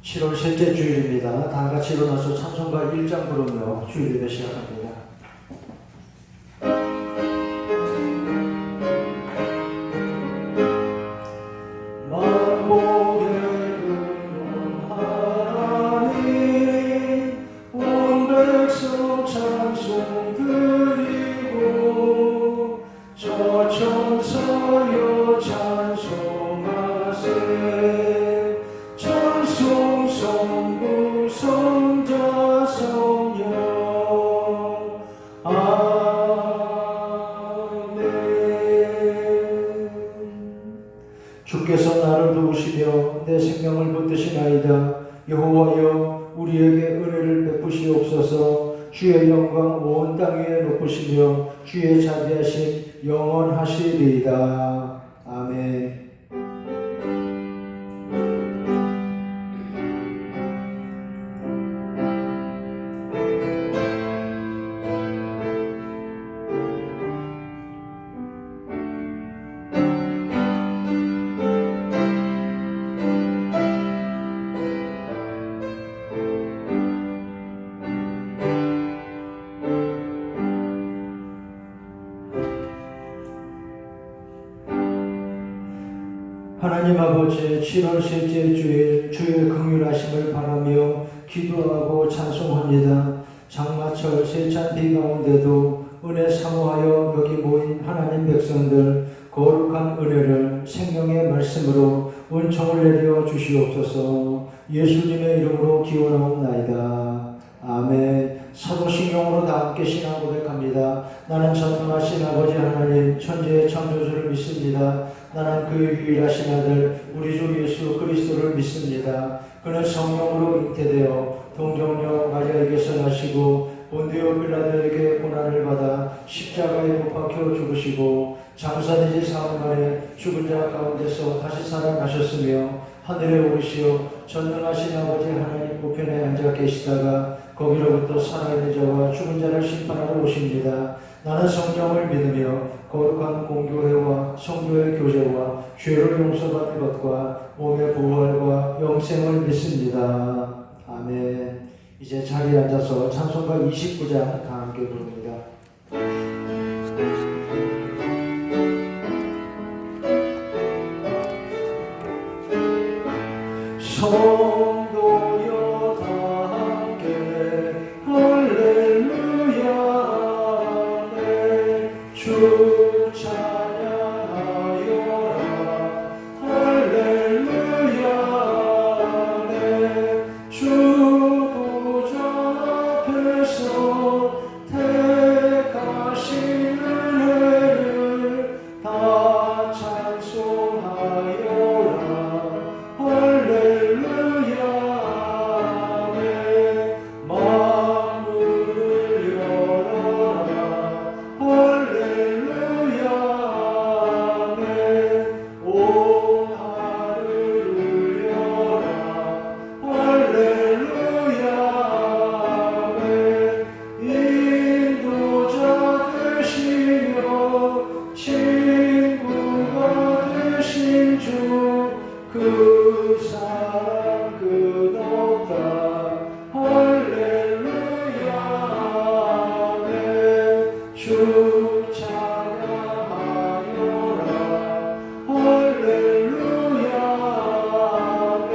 7월 셋째 주일입니다. 다 같이 일어나서 찬송가 1장 부르며 주일 예배 시작합니다. 주께서 나를 도우시며 내 생명을 붙드시나이다. 여호와여 우리에게 은혜를 베푸시옵소서. 주의 영광 온 땅 위에 높으시며 주의 자비하심 영원하시리이다. 아멘. 하나님 아버지, 7월 셋째 주일 주의 긍휼하심을 바라며 기도하고 찬송합니다. 장마철 세찬 비 가운데도 은혜 사모하여 여기 모인 하나님 백성들 거룩한 은혜를 생명의 말씀으로 은총을 내려 주시옵소서. 예수님의 이름으로 기원하옵나이다. 아멘. 사도신경으로 다 함께 신앙 고백합니다. 나는 전능하신 아버지 하나님 천지의 창조주를 믿습니다. 나는 그의 유일하신 아들 우리 주 예수 그리스도를 믿습니다. 그는 성령으로 잉태되어 동정녀 마리아에게서 나시고 본디오 빌라도에게 고난을 받아 십자가에 못 박혀 죽으시고 장사되지 사흘 만에 죽은 자 가운데서 다시 살아나셨으며 하늘에 오르시어 전능하신 아버지 하나님 우편에 앉아 계시다가 거기로부터 살아있는 자와 죽은 자를 심판하러 오십니다. 나는 성령을 믿으며 거룩한 공교회와 성도의 교제와 죄를 용서받는 것과 몸의 부활과 영생을 믿습니다. 아멘. 이제 자리에 앉아서 찬송가 29장 다 함께 부릅니다. 성도여 다 함께 할렐루야 아멘. 주 찬양하여라 할렐루야 아멘. 주 보좌 앞에서 택하신 은혜를 다 찬송하여라 할렐루야 아멘. 만물을 열어라 할렐루야 아멘. 온 하늘을 열어라 할렐루야 아멘. 인도자 되시며 친구가 되신 주 그 사랑 끝없다 할렐루야 아멘. 주 찬양하여라 할렐루야 아멘.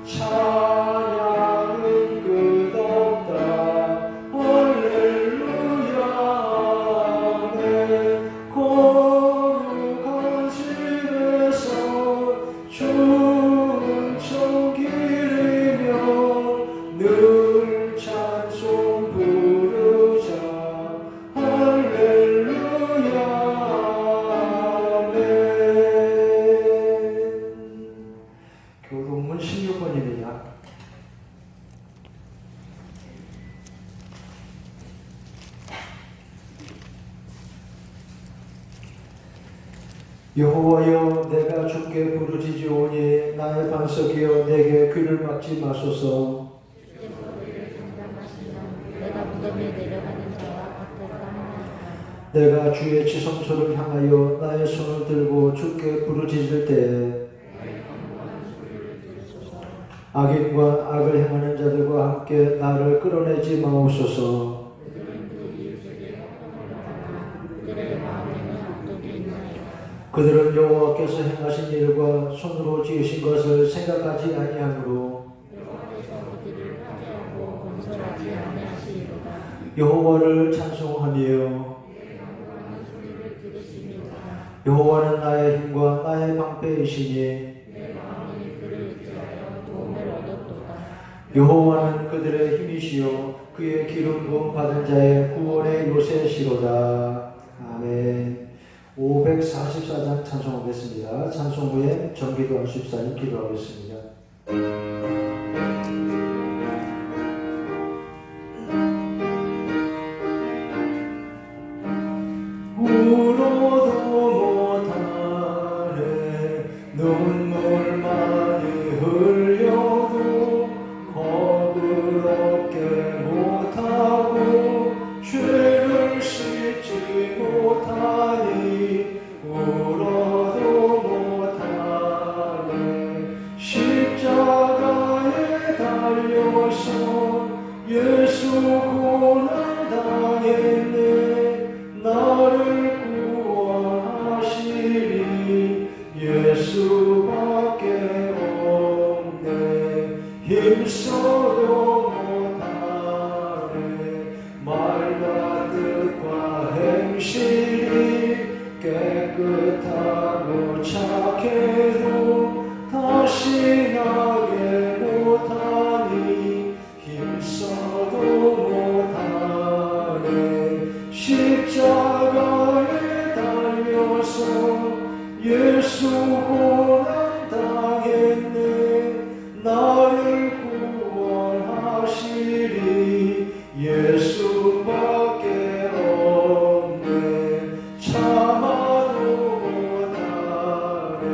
찬양은 끝없다 할렐루야 아멘. 거룩한 집에서 주은총 기리며 늘 찬송 부르자 할렐루야 아멘. 교동문 16번입니다. 여호와여 내가 주께 부르짖으오니 나의 반석이여 내게 귀를 막지 마소서. 내가 무덤에 내려가는 자와 내가 주의 지성소를 향하여 나의 손을 들고 주께 부르짖을 때 악인과 악을 행하는 자들과 함께 나를 끌어내지 마옵소서. 그들은 여호와께서 행하신 일과 손으로 지으신 것을 생각하지 아니하므로 여호와를 찬송하며 여호와는 나의 힘과 나의 방패이시니 여호와는 그들의 힘이시요 그의 기름 부음 받은 자의 구원의 요새시로다. 아멘. 544장 찬송하겠습니다. 찬송 후에 정기도 집사님 기도하겠습니다. 울어도 못하네 눈물 많이 흘려도 겁을 얻게 못하고 죄를 씻지 못하니 울어도 못하네 십자가에 달려서 예수 고난 당했네 나를 구원하시리 예수밖에 없네 힘써도 못하네 말과 뜻과 행실이 깨끗하고 착해도 다시 나게 못하니 힘써도 못하네 십자가에 달려서 예수 고난 당했네 나를 구원하시리 예수밖에 없네 참아도 못하네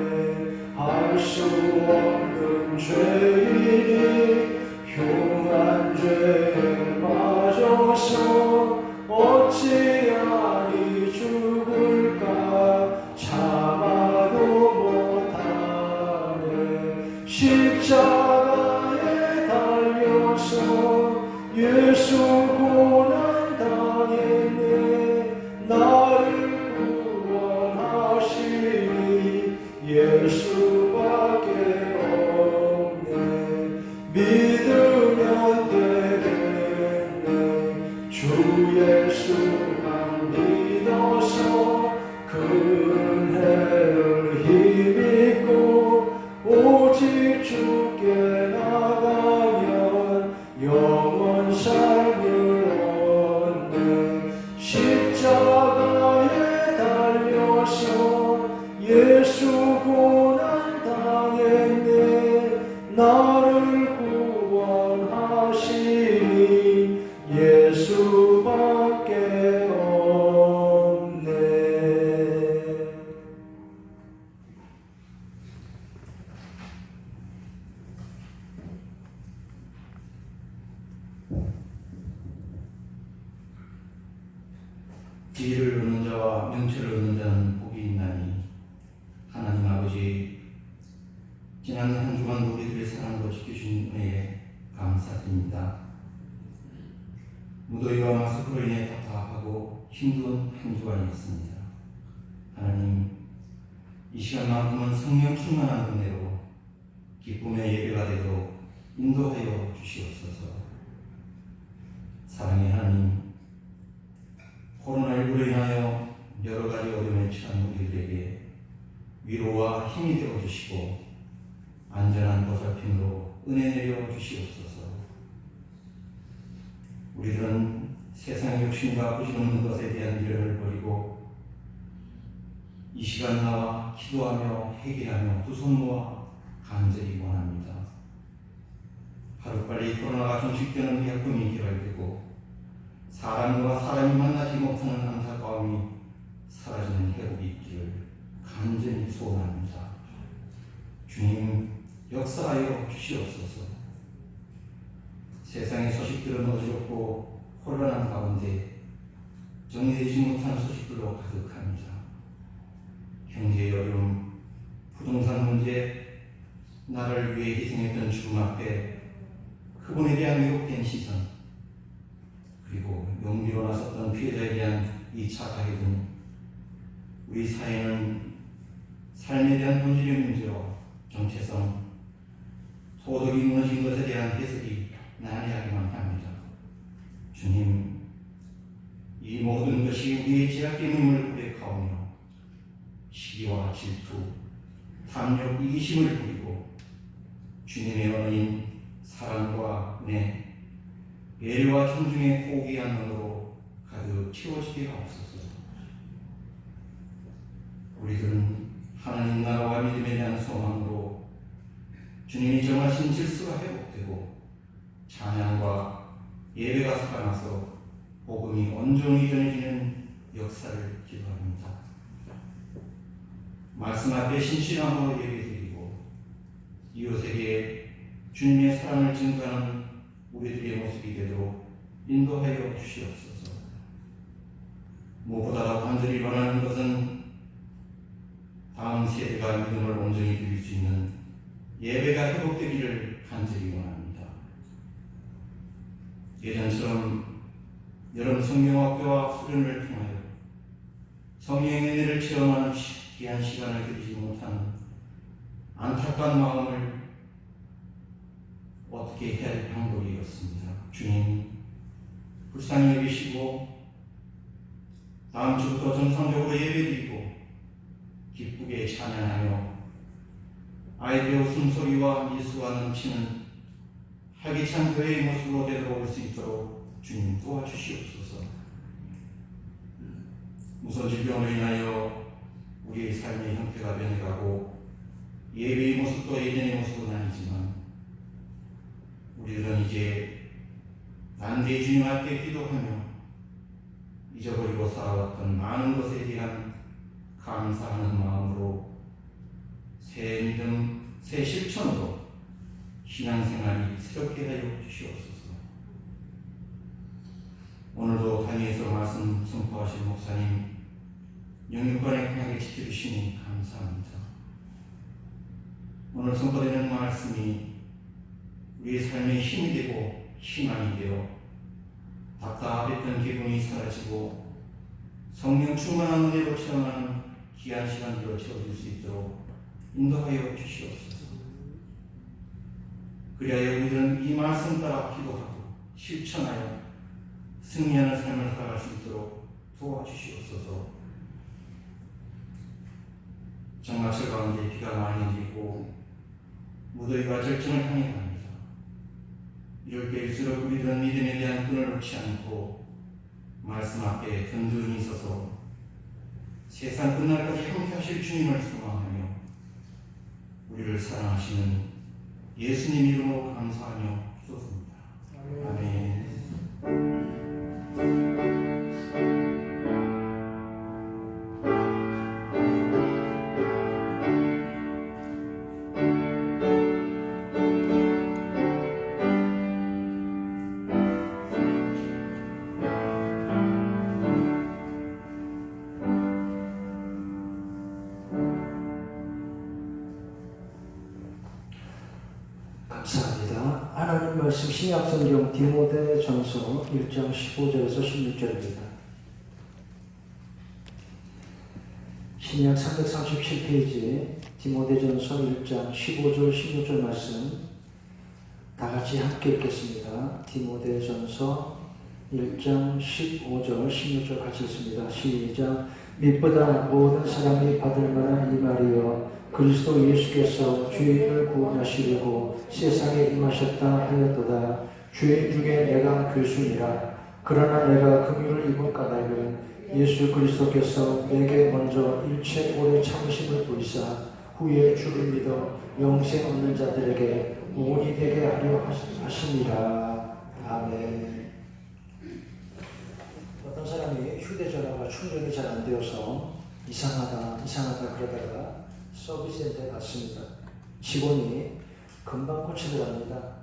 할 수 없는 죄인이 흉한 죄에 빠져서 어찌하리 죽을까 참아도 못하네 십자가에 달려서 예수 고난 당했네 나를 구원하시니 예수밖에 없네 믿으면 되겠네 주 예수만 믿어서 그 은혜를 힘입고 오직 주께 나가면 영원 삶을 얻네 십자가에 달려서 예수 고난 당했네 나를 구원하시니 예수밖에 없네. 지혜를 얻는 자와 명철을 얻는 자는 복이 있나니 하나님 아버지 지난 한 주간 우리들의 사랑으로 지켜주신 은혜에 감사드립니다. 무더위와 마스크로 인해 답답하고 힘든 한 주간이었습니다. 하나님 이 시간만큼은 성령 충만한 은혜로 기쁨의 예배가 되도록 인도하여 주시옵소서. 사랑의 하나님 코로나19로 인하여 여러 가지 어려움에 처한 우리들에게 위로와 힘이 되어 주시고 안전한 보살핌으로 은혜 내려 주시옵소서. 우리들은 세상의 욕심과 부질없는 것에 대한 미련을 버리고 이 시간 나와 기도하며 회개하며 두 손 모아 간절히 원합니다. 하루빨리 코로나가 종식되는 의약품이 개발되고 사람과 사람이 만나지 못하는 안타까움이 사라지는 회복이 있기를 간절히 소원합니다. 주님 역사하여 주시옵소서. 세상의 소식들은 어지럽고 혼란한 가운데 정리되지 못한 소식들로 가득합니다. 경제의 어려움, 부동산 문제, 나를 위해 희생했던 주님 앞에 그분에 대한 왜곡된 시선, 그리고 용기로 나섰던 피해자에 대한 2차 가해등 우리 사회는 삶에 대한 본질의 문제와 정체성, 소득이 무너진 것에 대한 해석이 난해하기만 합니다. 주님, 이 모든 것이 우리의 죄악 때문임을 고백하오며 시기와 질투, 탐욕, 이기심을 부리고 주님의 언어인 사랑과 은혜, 배려와 존중의 호기한 언어로 가득 채워지게 하옵소서. 우리들은 하나님 나라와 믿음에 대한 소망으로 주님이 정하신 질서가 회복되고 찬양과 예배가 살아나서 복음이 온전히 전해지는 역사를 기도합니다. 말씀 앞에 신실함으로 예배드리고 이웃에게 주님의 사랑을 증거하는 우리들의 모습이 되도록 인도하여 주시옵소서. 무엇보다 간절히 바라는 것은 다음 세대가 믿음을 온전히 드릴 수 있는 예배가 회복되기를 간절히 원합니다. 예전처럼 여름 성경학교와 수련을 통하여 성령의 은혜를 체험하는 귀한 시간을 드리지 못한 안타까운 마음을 어떻게 해야 할 방법이 없습니다. 주님, 불쌍히 여기시고 다음 주부터 정상적으로 예배드리고 기쁘게 찬양하며 아이들의 웃음소리와 미소가 넘치는 활기찬 교회의 모습으로 되돌아올 수 있도록 주님 도와주시옵소서. 무선 질병으로 인하여 우리의 삶의 형태가 변해가고 예배의 모습도 예전의 모습은 아니지만 우리들은 이제 단대히 주님 앞에 기도하며 잊어버리고 살아왔던 많은 것에 대한 감사하는 마음으로 새 믿음, 새 실천으로 신앙생활이 새롭게 하여 주시옵소서. 오늘도 단위에서 말씀 선포하신 목사님 영육간에 강하게 지켜주시니 감사합니다. 오늘 선포되는 말씀이 우리의 삶에 힘이 되고 희망이 되어 답답했던 기분이 사라지고 성령 충만한 은혜로 체험하는 귀한 시간들로 채워질 수 있도록 인도하여 주시옵소서. 그리하여 우리들은 이 말씀 따라 기도하고 실천하여 승리하는 삶을 살아갈 수 있도록 도와주시옵소서. 장마철 가운데 비가 많이 내리고 무더위가 절정을 향해 갑니다. 이럴 때일수록 우리들은 믿음에 대한 끈을 놓지 않고 말씀 앞에 든든히 서서 세상 끝날까지 함께 하실 주님을 소망하며 우리를 사랑하시는 예수님 이름으로 감사하며 기도합니다. 아멘. 감사합니다. 하나님 말씀 신약성경 디모데전서 1장 15절에서 16절입니다. 신약 337페이지 디모데전서 1장 15절 16절 말씀 다 같이 함께 읽겠습니다. 디모데전서 1장 15절 16절 같이 읽습니다. 시작. mit보다 모든 사람이 받을 만한 이 말이여 그리스도 예수께서 죄인을 구원하시려고 세상에 임하셨다 하였도다. 죄인 중에 내가 교수니라. 그러나 내가 긍휼을 입은 까닭은 예수 그리스도께서 내게 먼저 일체 오래 참으심을 보이사 후에 주를 믿어 영생 얻는 자들에게 무언이 되게 하려 하시니라. 아멘. 어떤 사람이 휴대전화가 충전이 잘 안 되어서 이상하다 그러다가 서비스센터에 갔습니다. 직원이 금방 고치더랍니다.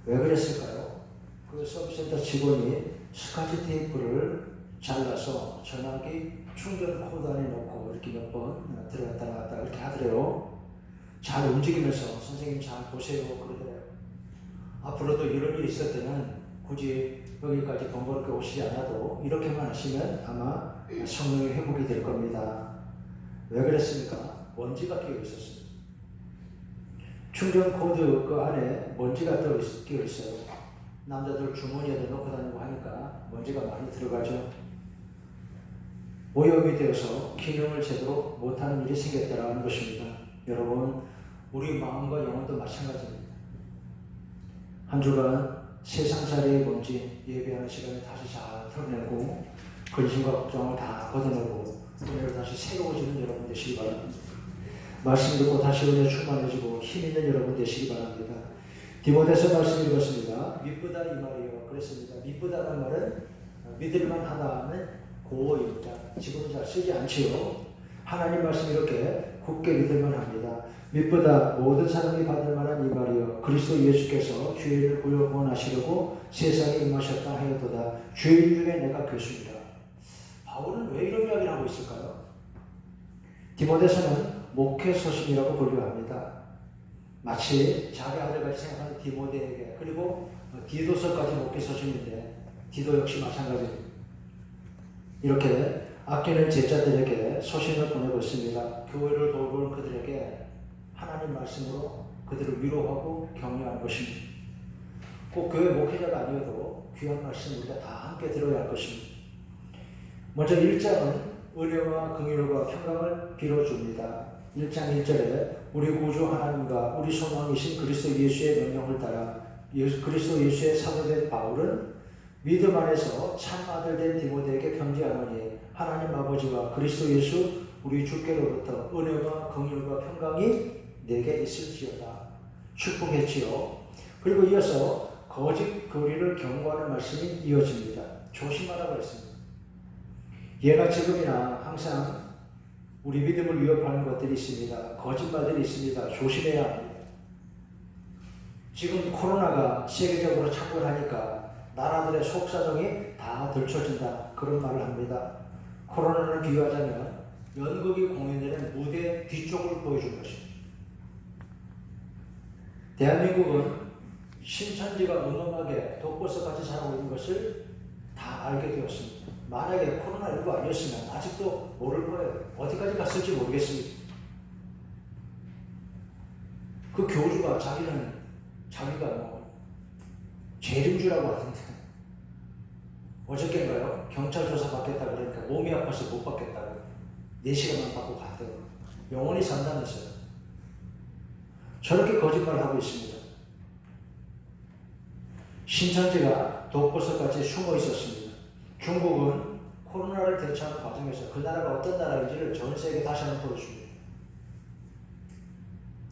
왜 그랬을까요? 그 서비스센터 직원이 스카치 테이프를 잘라서 전화기 충전 코드 안에 넣고 이렇게 몇 번 들어갔다 나왔다 이렇게 하더래요. 잘 움직이면서 선생님 잘 보세요 그러더래요. 앞으로도 이런 일이 있을 때는 굳이 여기까지 번거롭게 오시지 않아도 이렇게만 하시면 아마 성령의 회복이 될 겁니다. 왜 그랬습니까? 먼지가 끼어 있었습니다. 충전 코드 그 안에 먼지가 끼어 있어요. 남자들 주머니에다 넣고 다니고 하니까 먼지가 많이 들어가죠. 오염이 되어서 기능을 제대로 못하는 일이 생겼다는 것입니다. 여러분, 우리 마음과 영혼도 마찬가지입니다. 한 주간 세상살이의 먼지 예배하는 시간에 다시 잘 털어내고 근심과 걱정을 다 걷어내고 오늘 다시 새로워지는 여러분 되시기 바랍니다. 말씀 듣고 다시 은혜 충만해지고 힘 있는 여러분 되시기 바랍니다. 디모데서 말씀 읽었습니다. 미쁘다 이 말이에요. 그랬습니다. 미쁘다는 말은 믿을만 하다는 고어입니다. 지금은 잘 쓰지 않지요. 하나님 말씀 이렇게 굳게 믿을만 합니다. 미쁘다 모든 사람이 받을 만한 이 말이요 그리스도 예수께서 죄인을 구원하시려고 세상에 임하셨다 하였도다. 죄인 중에 내가 교수이다. 바울은 왜 이런 이야기를 하고 있을까요? 디모데서는 목회 서신이라고 분류합니다. 마치 자기 아들같이 생각하는 디모데에게 그리고 디도서까지 목회 서신인데 디도 역시 마찬가지입니다. 이렇게 아끼는 제자들에게 서신을 보내고 있습니다. 교회를 돌보는 그들에게 하나님 말씀으로 그들을 위로하고 격려하는 것입니다. 꼭 교회 목회자가 아니어도 귀한 말씀 우리가 다 함께 들어야 할 것입니다. 먼저 1장은 은혜와 긍휼과 평강을 빌어줍니다. 1장 1절에 우리 구주 하나님과 우리 소망이신 그리스도 예수의 명령을 따라 그리스도 예수의 사도된 바울은 믿음 안에서 참 아들 된 디모데에게 편지하노니 하나님 아버지와 그리스도 예수 우리 주께로부터 은혜와 긍휼과 평강이 내게 있을지어다. 축복했지요. 그리고 이어서 거짓 교리를 경고하는 말씀이 이어집니다. 조심하라고 했습니다. 예나 지금이나 항상 우리 믿음을 위협하는 것들이 있습니다. 거짓말들이 있습니다. 조심해야 합니다. 지금 코로나가 세계적으로 착골하니까 나라들의 속사정이 다 들춰진다. 그런 말을 합니다. 코로나를 비유하자면 연극이 공연되는 무대 뒤쪽을 보여준 것입니다. 대한민국은 신천지가 음험하게 독버섯같이 자라고 있는 것을 다 알게 되었습니다. 만약에 코로나19 아니었으면 아직도 모를 거예요. 어디까지 갔을지 모르겠습니다. 그 교주가 자기가 재림주라고 하던데 어저께인가요? 경찰 조사 받겠다 그러니까 몸이 아파서 못 받겠다고 4시간만 받고 갔대요. 영원히 산다면서요. 저렇게 거짓말을 하고 있습니다. 신천지가 독버섯같이 숨어 있었습니다. 중국은 코로나를 대처하는 과정에서 그 나라가 어떤 나라인지를 전 세계에 다시 한번 보여줍니다.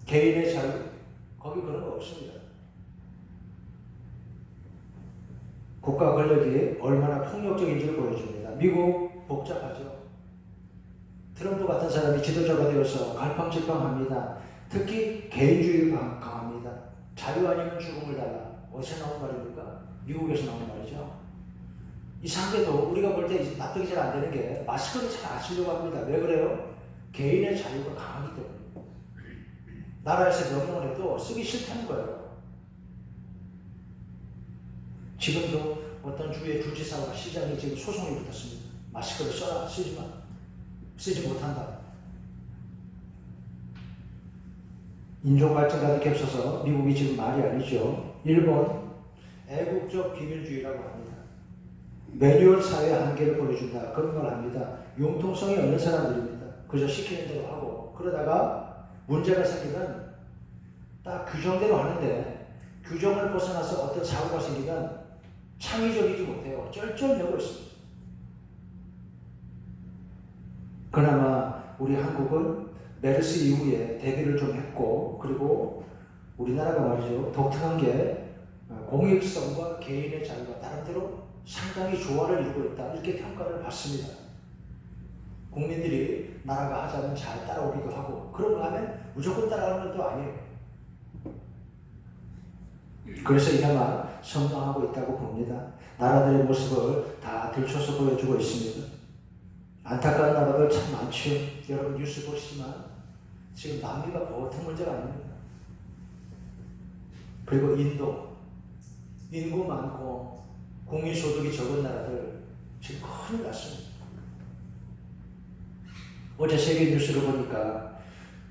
개인의 자유, 거기 그런 거 없습니다. 국가 권력이 얼마나 폭력적인지를 보여줍니다. 미국 복잡하죠. 트럼프 같은 사람이 지도자가 되어서 갈팡질팡합니다. 특히 개인주의를 강합니다. 자유 아니면 죽음을 달라. 어디서 나온 말입니까? 미국에서 나온 말이죠. 이상하게도 우리가 볼 때 납득이 잘 안 되는 게 마스크를 잘 안 쓰려고 합니다. 왜 그래요? 개인의 자유가 강하기 때문에. 나라에서 명령을 해도 쓰기 싫다는 거예요. 지금도 어떤 주의 주지사와 시장이 지금 소송이 붙었습니다. 마스크를 써라, 쓰지 못한다. 인종 갈등까지 겹쳐서 미국이 지금 말이 아니죠. 일본 애국적 비밀주의라고 합니다. 매뉴얼 사회의 한계를 보여준다. 그런 걸 합니다. 융통성이 없는 사람들입니다. 그저 시키는 대로 하고 그러다가 문제가 생기면 딱 규정대로 하는데 규정을 벗어나서 어떤 사고가 생기면 창의적이지 못해요. 쩔쩔매고 있습니다. 그나마 우리 한국은 메르스 이후에 대비를 좀 했고 그리고 우리나라가 말이죠. 독특한 게 공익성과 개인의 자유가 나름대로 상당히 조화를 이루고 있다. 이렇게 평가를 받습니다. 국민들이 나라가 하자면 잘 따라오기도 하고 그런 거 하면 무조건 따라가는 것도 아니에요. 그래서 이나마 성장하고 있다고 봅니다. 나라들의 모습을 다 들춰서 보여주고 있습니다. 안타까운 나라들 참 많죠. 여러분 뉴스 보시지만 지금 남미가 보통 문제가 아닙니다. 그리고 인구 많고 국민소득이 적은 나라들 지금 큰일 났습니다. 어제 세계 뉴스를 보니까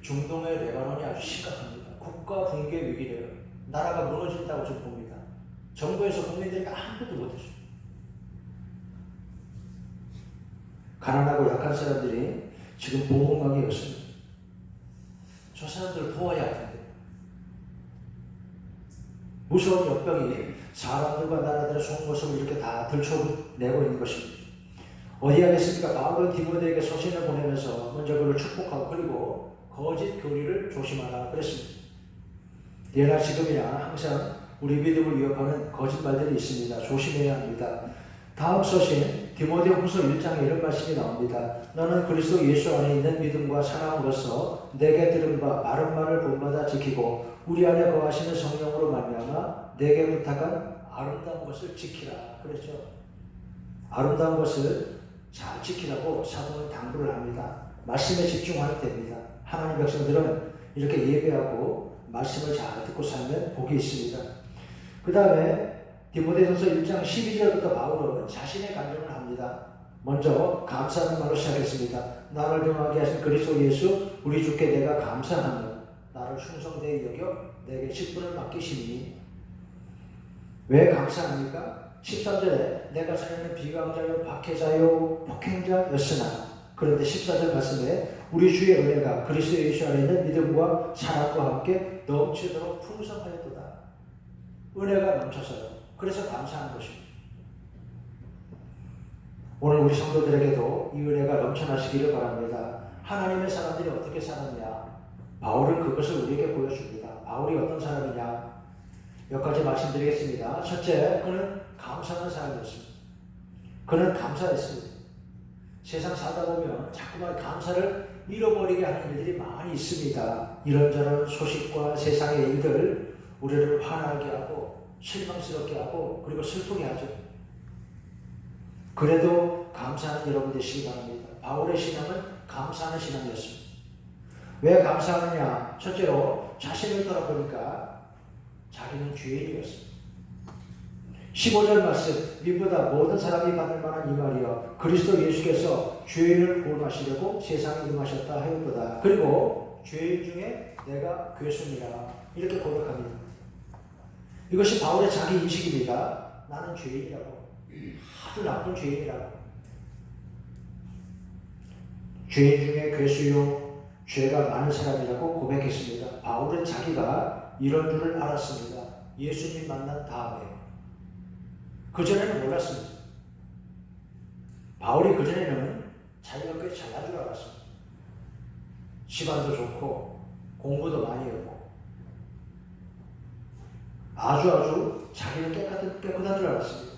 중동의 레바논이 아주 심각합니다. 국가 붕괴 위기래요. 나라가 무너진다고 좀 봅니다. 정부에서 국민들이 아무것도 못했어요. 가난하고 약한 사람들이 지금 보호막이 없습니다. 저 사람들 도와야 할 텐데. 무서운 역병이 사람들과 나라들의 속모습을 이렇게 다 들춰내고 있는 것입니다. 어디 하겠습니까? 바울은 디모데에게 서신을 보내면서 먼저 그를 축복하고 그리고 거짓 교리를 조심하라 그랬습니다. 예나 지금이나 항상 우리 믿음을 위협하는 거짓말들이 있습니다. 조심해야 합니다. 다음 서신 디모데후서 1장에 이런 말씀이 나옵니다. 너는 그리스도 예수 안에 있는 믿음과 사랑으로서 내게 들은 바 바른 말을 본받아 지키고 우리 안에 거하시는 성령으로 말미암아 내게 부탁한 아름다운 것을 지키라 그랬죠. 아름다운 것을 잘 지키라고 사도는 당부를 합니다. 말씀에 집중하면 됩니다. 하나님 백성들은 이렇게 예배하고 말씀을 잘 듣고 살면 복이 있습니다. 그 다음에 디모데전서 1장 12절부터 바울은 자신의 간증을 합니다. 먼저 감사하는 말로 시작했습니다. 나를 등하게 하신 그리스도 예수 우리 주께 내가 감사하며 나를 충성되이 여겨 내게 직분을 맡기시니 왜 감사합니까? 13절에 내가 자녀는 비강자요 박해자요 폭행자였으나 그런데 14절 말씀에 우리 주의 은혜가 그리스도 예수 안에 있는 믿음과 사랑과 함께 넘치도록 풍성하였도다. 은혜가 넘쳐서요. 그래서 감사하는 것입니다. 오늘 우리 성도들에게도 이 은혜가 넘쳐나시기를 바랍니다. 하나님의 사람들이 어떻게 살았냐? 바울은 그것을 우리에게 보여줍니다. 바울이 어떤 사람이냐? 몇 가지 말씀드리겠습니다. 첫째, 그는 감사하는 사람이었습니다. 그는 감사했습니다. 세상 살다 보면 자꾸만 감사를 잃어버리게 하는 일들이 많이 있습니다. 이런저런 소식과 세상의 일들 우리를 화나게 하고 실망스럽게 하고 그리고 슬프게 하죠. 그래도 감사하는 여러분 되시기 바랍니다. 바울의 신앙은 감사하는 신앙이었습니다. 왜 감사하느냐? 첫째로 자신을 돌아보니까 자기는 죄인이었습니다. 15절 말씀 이보다 모든 사람이 받을 만한 이 말이여 그리스도 예수께서 죄인을 구원하시려고 세상에 임하셨다 하였도다. 그리고 죄인 중에 내가 괴수니라 이렇게 고백합니다. 이것이 바울의 자기 인식입니다. 나는 죄인이라고. 아주 나쁜 죄인이라고. 죄인 중에 괴수요 죄가 많은 사람이라고 고백했습니다. 바울은 자기가 이런 줄을 알았습니다. 예수님 만난 다음에. 그전에는 몰랐습니다. 바울이 그전에는 자기가 꽤 잘난 줄 알았습니다. 시간도 좋고 공부도 많이 했고 아주 자기는 깨끗한 줄 알았습니다.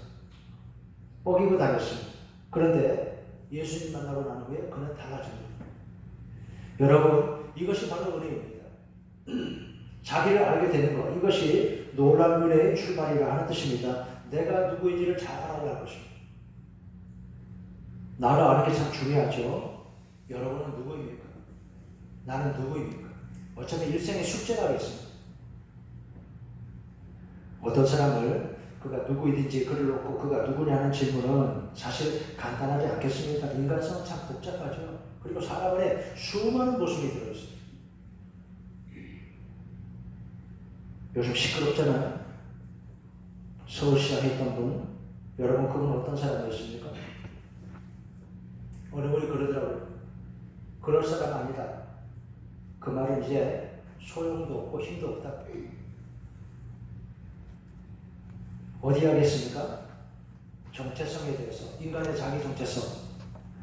뻐기고 다녔습니다. 그런데 예수님 만나고 난 후에 그는 달라집니다. 여러분 이것이 바로 은혜입니다. 자기를 알게 되는 것 이것이 놀라운 은혜의 출발이라 하는 뜻입니다. 내가 누구인지를 잘 알아야 할 것입니다. 나를 아는 게 참 중요하죠. 여러분은 누구입니까? 나는 누구입니까? 어차피 일생의 숙제가 있습니다. 어떤 사람을 그가 누구이든지 글을 놓고 그가 누구냐는 질문은 사실 간단하지 않겠습니까? 인간성은 참 복잡하죠. 그리고 사람 안에 수많은 모습이 들어있습니다. 요즘 시끄럽잖아요. 서울시장에 있던 분, 여러분 그분 어떤 사람이었습니까? 어느 분이 그러더라고요. 그럴 사람 아니다. 그 말은 이제 소용도 없고 힘도 없다. 어디 하겠습니까? 정체성에 대해서, 인간의 자기 정체성,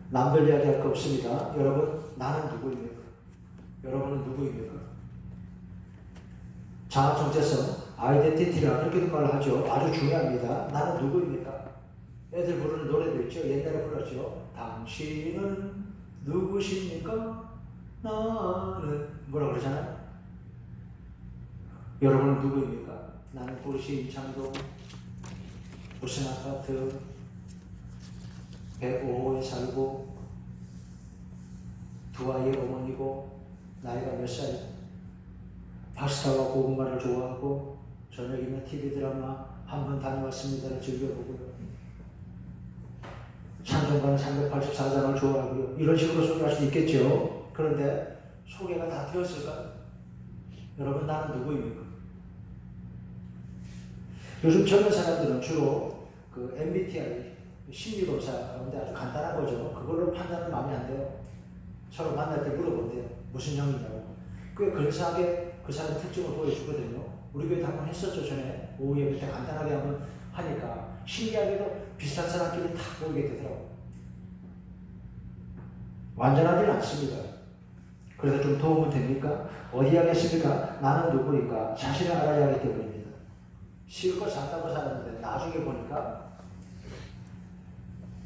남들 이야기할 거 없습니다. 여러분, 나는 누구입니까? 여러분은 누구입니까? 자아 정체성, 아이덴티티라 이렇게도 말을 하죠. 아주 중요합니다. 나는 누구입니까? 애들 부르는 노래도 있죠. 옛날에 불렀죠. 당신은 누구십니까? 나는 뭐라 그러잖아요. 여러분은 누구입니까? 나는 도시 임창동 무슨 아파트 105호에 살고 두 아이의 어머니고 나이가 몇 살? 파스타와 고구마를 좋아하고 저녁이면 TV 드라마 한 번 다녀왔습니다를 즐겨보고요. 찬송가는 384장을 좋아하고요. 이런 식으로 소개할 수 있겠죠. 그런데 소개가 다 되었을까요? 여러분, 나는 누구입니까? 요즘 젊은 사람들은 주로 그 MBTI 심리검사 가운데 아주 간단한 거죠. 그걸로 판단은 마음에 안 돼요. 서로 만날 때 물어본대요. 무슨 형이냐고. 꽤 근사하게 그 사람 특징을 보여주거든요. 우리 교회 한번 했었죠. 전에 오후 예배 때 간단하게 한번 하니까 신기하게도 비슷한 사람끼리 다 모이게 되더라고요. 완전하지는 않습니다. 그래서 좀 도움은 됩니까? 어디 하겠습니까? 나는 누구니까 자신을 알아야 하기 때문입니다. 실컷 산다고 살았는데 나중에 보니까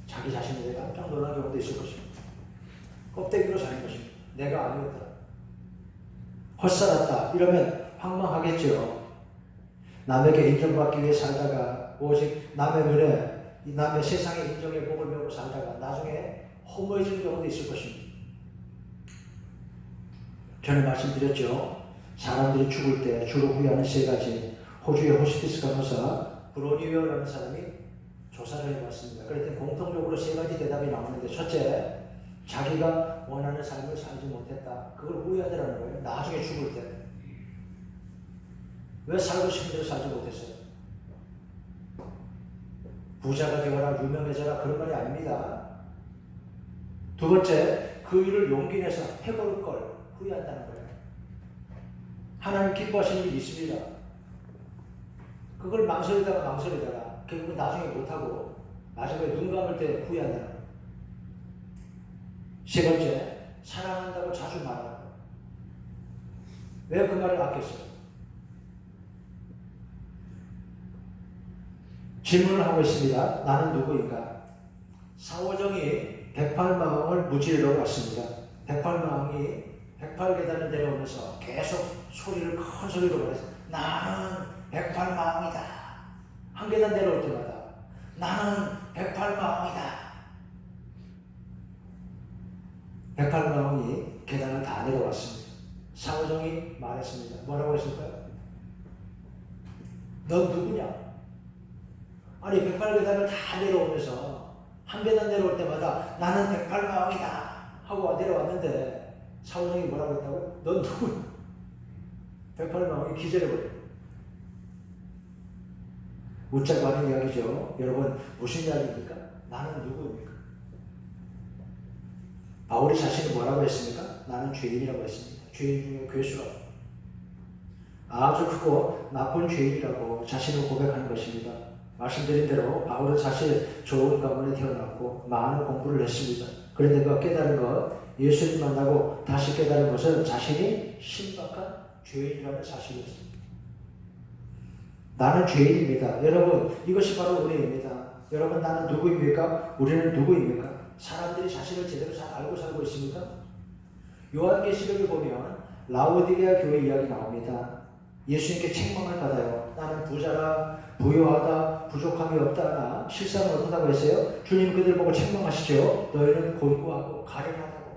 자기 자신에 대해 깜짝 놀란 경우도 있을 것입니다. 껍데기로 사는 것입니다. 내가 아니었다. 헛살았다. 이러면 황망하겠죠. 남에게 인정받기 위해 살다가 오직 남의 눈에 남의 세상의 인정의 복을 메고 살다가 나중에 허무해지는 경우도 있을 것입니다. 전에 말씀드렸죠. 사람들이 죽을 때 주로 후회하는 세 가지. 호주의 호스피스 간호사 브로니웨어라는 사람이 조사를 해봤습니다. 그랬더니 공통적으로 세 가지 대답이 나오는데, 첫째, 자기가 원하는 삶을 살지 못했다. 그걸 후회하더라는 거예요. 나중에 죽을 때. 왜 살고 싶은 대로 살지 못했어요? 부자가 되어라, 유명해져라, 그런 말이 아닙니다. 두 번째, 그 일을 용기 내서 해볼 걸 후회한다는 거예요. 하나님 기뻐하시는 일이 있습니다. 그걸 망설이다가 결국은 나중에 못하고 마지막에 눈 감을 때 후회한다는 거예요. 세 번째, 사랑한다고 자주 말하는 거예요. 왜 그 말을 아꼈어요? 질문을 하고 있습니다. 나는 누구인가? 사오정이 108마왕을 무찌르러 왔습니다. 108마왕이 108계단을 내려오면서 계속 소리를 큰 소리로 말했어요. 나는 108마왕이다. 한 계단 내려올 때마다 나는 108마왕이다. 108마왕이 계단을 다 내려왔습니다. 사오정이 말했습니다. 뭐라고 했을까요? 넌 누구냐? 아니 108계단을 다 내려오면서 한 계단 내려올 때마다 나는 108마왕이다 하고 내려왔는데 사오정이 뭐라고 했다고요? 넌 누구야? 108마왕이 기절해버려요. 웃자고 하는 이야기죠. 여러분, 무슨 이야기입니까? 나는 누구입니까? 바울이 자신이 뭐라고 했습니까? 나는 죄인이라고 했습니다. 죄인 중에 괴수라고. 아주 크고 나쁜 죄인이라고 자신을 고백하는 것입니다. 말씀드린 대로 바울은 사실 좋은 가문에 태어났고 많은 공부를 했습니다. 그런데 그 깨달은 것, 예수님 만나고 다시 깨달은 것은 자신이 신박한 죄인이라는 사실이었습니다. 나는 죄인입니다. 여러분, 이것이 바로 은혜입니다. 여러분, 나는 누구입니까? 우리는 누구입니까? 사람들이 자신을 제대로 잘 알고 살고 있습니까? 요한계시록에 보면 라오디게아 교회 이야기 나옵니다. 예수님께 책망을 받아요. 나는 부자라, 부유하다, 부족함이 없다나 실상은 어떻다고 했어요? 주님 그들 보고 책망하시죠. 너희는 곤고하고 가련하다고,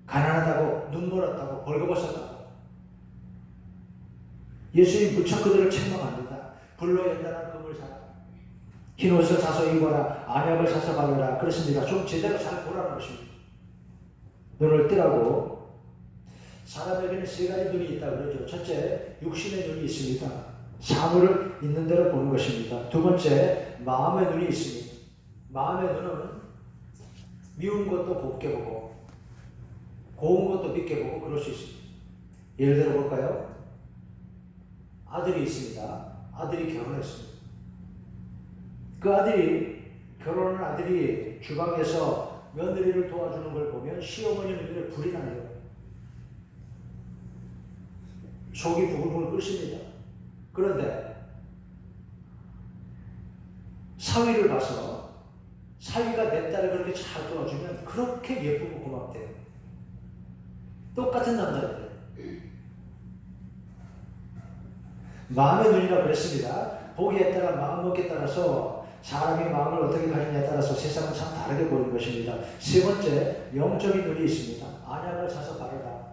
가난하다고, 눈멀었다고, 벌거벗었다고. 예수님 무척 그들을 책망합니다. 불로 연단한 금을 사라, 흰 옷을 사서 입어라, 안약을 사서 바르라. 그렇습니다. 좀 제대로 잘 보라는 것입니다. 눈을 뜨라고. 사람에게는 세 가지 눈이 있다고 그러죠. 첫째, 육신의 눈이 있습니다. 사물을 있는 대로 보는 것입니다. 두 번째, 마음의 눈이 있습니다. 마음의 눈은 미운 것도 곱게 보고 고운 것도 밉게 보고 그럴 수 있습니다. 예를 들어 볼까요? 아들이 있습니다. 아들이 결혼했습니다. 그 결혼한 아들이 주방에서 며느리를 도와주는 걸 보면 시어머니 눈에 불이 나요. 속이 부글부글 끓습니다. 그런데 사위를 봐서 사위가 내 딸을 그렇게 잘 도와주면 그렇게 예쁘고 고맙대요. 똑같은 남자인데. 마음의 눈이라고 그랬습니다. 보기에 따라 마음먹기에 따라서 사람이 마음을 어떻게 가지냐에 따라서 세상은 참 다르게 보이는 것입니다. 세 번째, 영적인 눈이 있습니다. 안약을 사서 바르라.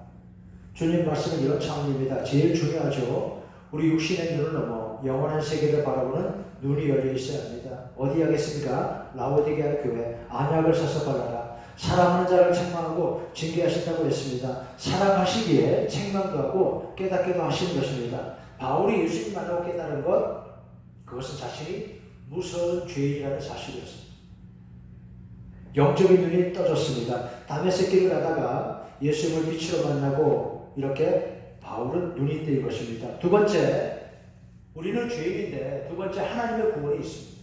주님 말씀은 이런 차원입니다. 제일 중요하죠. 우리 육신의 눈을 넘어 영원한 세계를 바라보는 눈이 열려 있어야 합니다. 어디 하겠습니까? 라오디게아 교회 안약을 써서 발라라. 사랑하는 자를 책망하고 징계하신다고 했습니다. 사랑하시기에 책망도 하고 깨닫게도 하시는 것입니다. 바울이 예수님 만나고 깨달은 것, 그것은 자신이 무서운 죄인이라는 사실이었습니다. 영적인 눈이 떠졌습니다. 다메섹 길을 가다가 예수님을 빛으로 만나고 이렇게 바울은 눈이 뜨인 것입니다. 두 번째, 우리는 죄인인데 두 번째 하나님의 구원이 있습니다.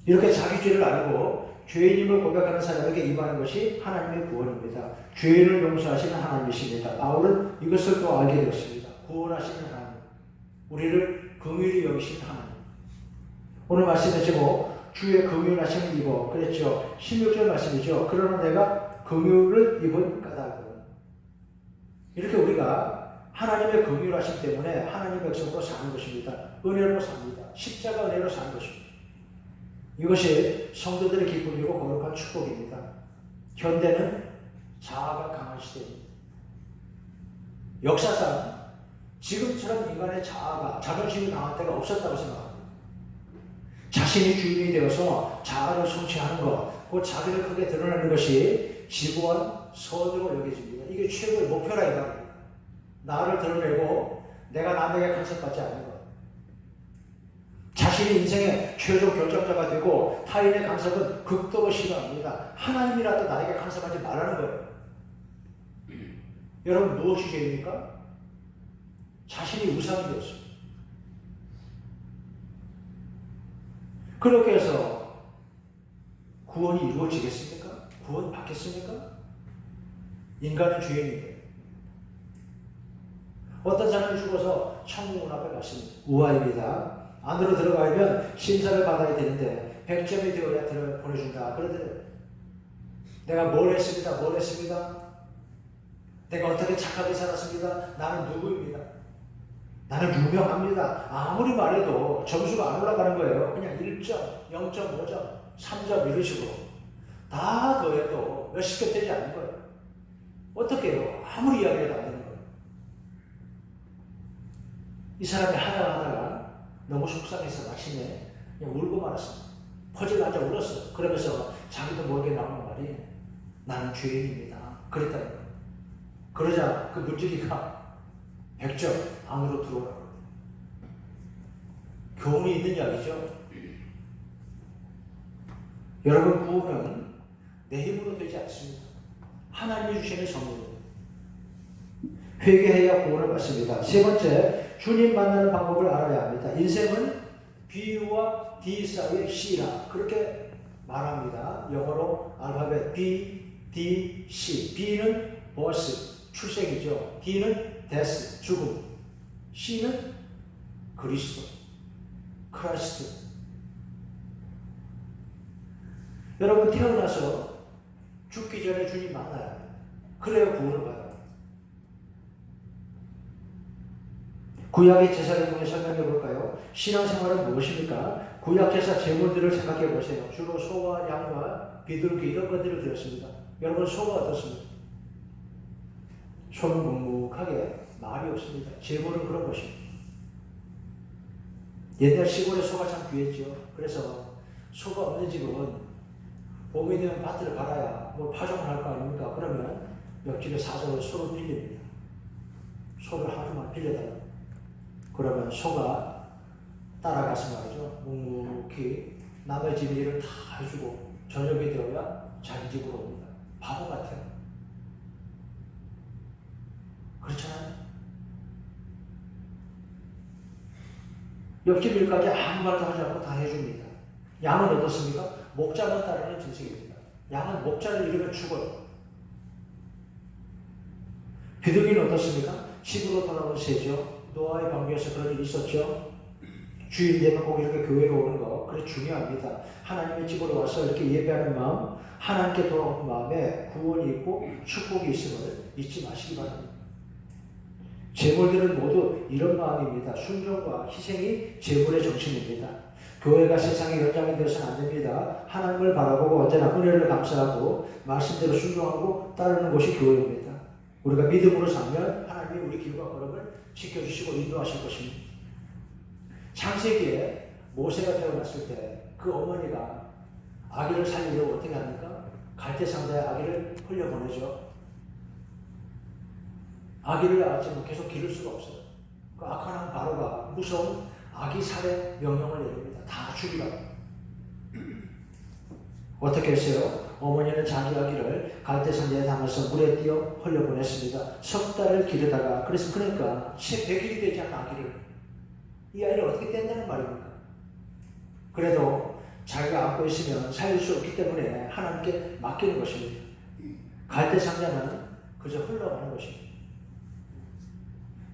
이렇게 자기 죄를 알고 죄인임을 고백하는 사람에게 임하는 것이 하나님의 구원입니다. 죄인을 용서하시는 하나님이십니다. 바울은 이것을 또 알게 되었습니다. 구원하시는 하나님, 우리를 긍휼히 여기시는 하나님. 오늘 말씀에 제목 주의 긍휼하심을 입어 그랬죠. 16절 말씀이죠. 그러나 내가 긍휼을 입은 까닭은, 이렇게 우리가 하나님의 긍휼하심 때문에 하나님의 백성으로 사는 것입니다. 은혜로 삽니다. 십자가 은혜로 사는 것입니다. 이것이 성도들의 기쁨이고 거룩한 축복입니다. 현대는 자아가 강한 시대입니다. 역사상 지금처럼 인간의 자아가, 자존심이 강한 때가 없었다고 생각합니다. 자신이 주인이 되어서 자아를 성취하는 것, 그 자기를 크게 드러내는 것이 지고한 선으로 여겨집니다. 이게 최고의 목표라 이겁니다. 나를 드러내고 내가 남에게 간섭받지 않는 것. 자신이 인생의 최종 결정자가 되고 타인의 간섭은 극도로 싫어합니다. 하나님이라도 나에게 간섭하지 말라는 거예요. 여러분, 무엇이 죄입니까? 자신이 우상이 되었습니다. 그렇게 해서 구원이 이루어지겠습니까? 구원 받겠습니까? 인간은 죄인인데. 어떤 사람이 죽어서 천국문 앞에 갔습니다. 우아입니다. 안으로 들어가면 심사를 받아야 되는데 100점이 되어야 보내준다. 그러더니 내가 뭘 했습니다. 내가 어떻게 착하게 살았습니다. 나는 누구입니다. 나는 유명합니다. 아무리 말해도 점수가 안 올라가는 거예요. 그냥 1점, 0.5점, 3점 이런 식으로. 다 더해도 몇십 점 되지 않는 거예요. 어떻게 해요? 아무리 이야기해도 안 되는 거예요. 이 사람이 하다가 너무 속상해서 마침내 그냥 울고 말았습니다. 퍼즐 앉아 울었어요. 그러면서 자기도 모르게 나오는 말이 나는 죄인입니다. 그랬다는 거예요. 그러자 그 문지기가 100점 안으로 들어오라고. 교훈이 있는 이야기죠. 여러분, 구원은 내 힘으로 되지 않습니다. 하나님이 주시는 선물입니다. 회개해야 구원을 받습니다. 세 번째, 주님 만나는 방법을 알아야 합니다. 인생은 B와 D 사이의 C라 그렇게 말합니다. 영어로 알파벳 B, D, C. B는 버스, 출생이죠. D는 데스, 죽음. C는 그리스도, 크라이스트. 여러분, 태어나서 죽기 전에 주님 만나야 합니다. 그래야 구원을 받아야 합니다. 구약의 제사를 통해 설명해 볼까요? 신앙생활은 무엇입니까? 구약 제사 제물들을 생각해 보세요. 주로 소와 양과 비둘기 이런 것들을 드렸습니다. 여러분, 소가 어떻습니까? 소는 묵묵하게 말이 없습니다. 제물은 그런 것입니다. 옛날 시골에 소가 참 귀했죠. 그래서 소가 없는 집은 봄이 되면 밭을 갈아야 뭐 파종을 할 거 아닙니까? 그러면 옆집에 사서 소를 빌립니다. 소를 하루만 빌려달라고. 그러면 소가 따라가서 말이죠. 묵묵히 남의 집 일을 다 해주고 저녁이 되어야 자기 집으로 옵니다. 바보 같아요. 그렇잖아요. 옆집 일까지 아무 말도 하지 않고 다 해줍니다. 양은 어떻습니까? 목자만 따르는 jinsik입니다. 양은 목자를 잃으면 죽어요. 비둘기는 어떻습니까? 집으로 돌아오는 새죠. 노아의 방주에서 그런 일이 있었죠. 주일 되면 꼭 이렇게 교회로 오는 거, 그게 중요합니다. 하나님의 집으로 와서 이렇게 예배하는 마음, 하나님께 돌아오는 마음에 구원이 있고 축복이 있음을 잊지 마시기 바랍니다. 제물들은 모두 이런 마음입니다. 순종과 희생이 제물의 정신입니다. 교회가 세상의 연장이 되어서는 안 됩니다. 하나님을 바라보고 언제나 은혜를 감사하고 말씀대로 순종하고 따르는 곳이 교회입니다. 우리가 믿음으로 살면 하나님이 우리 길과 걸음을 지켜주시고 인도하실 것입니다. 창세기에 모세가 태어났을 때 그 어머니가 아기를 살리려고 어떻게 합니까? 갈대상자에 아기를 흘려보내죠. 아기를 낳았지만 계속 기를 수가 없어요. 그 악한 바로가 무서운 아기 살해 명령을 내립니다. 다 죽이라고. 어떻게 했어요? 어머니는 자기 아기를 갈대상자에 담아서 물에 띄어 흘려보냈습니다. 석 달을 기르다가 그러니까 100일이 되지 않은 아기를 이 아이를 어떻게 뗀다는 말입니까? 그래도 자기가 안고 있으면 살릴 수 없기 때문에 하나님께 맡기는 것입니다. 갈대상자는 그저 흘러가는 것입니다.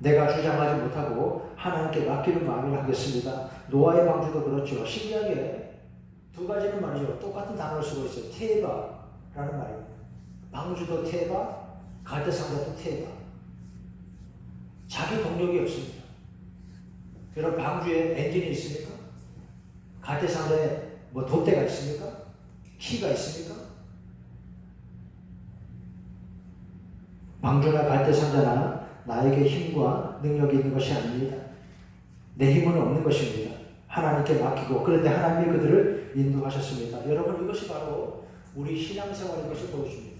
내가 주장하지 못하고 하나님께 맡기는 마음을 하겠습니다. 노아의 방주도 그렇죠. 신기하게 두 가지는 말이죠. 똑같은 단어를 쓰고 있어요. 테바라는 말입니다. 방주도 테바, 갈대상자도 테바. 자기 동력이 없습니다. 여러분 방주에 엔진이 있습니까? 갈대상자에 뭐 돛대가 있습니까? 키가 있습니까? 방주나 갈대상자나 나에게 힘과 능력이 있는 것이 아닙니다. 내 힘은 없는 것입니다. 하나님께 맡기고 그런데 하나님이 그들을 인도하셨습니다. 여러분 이것이 바로 우리 신앙생활인 것을 보여줍니다.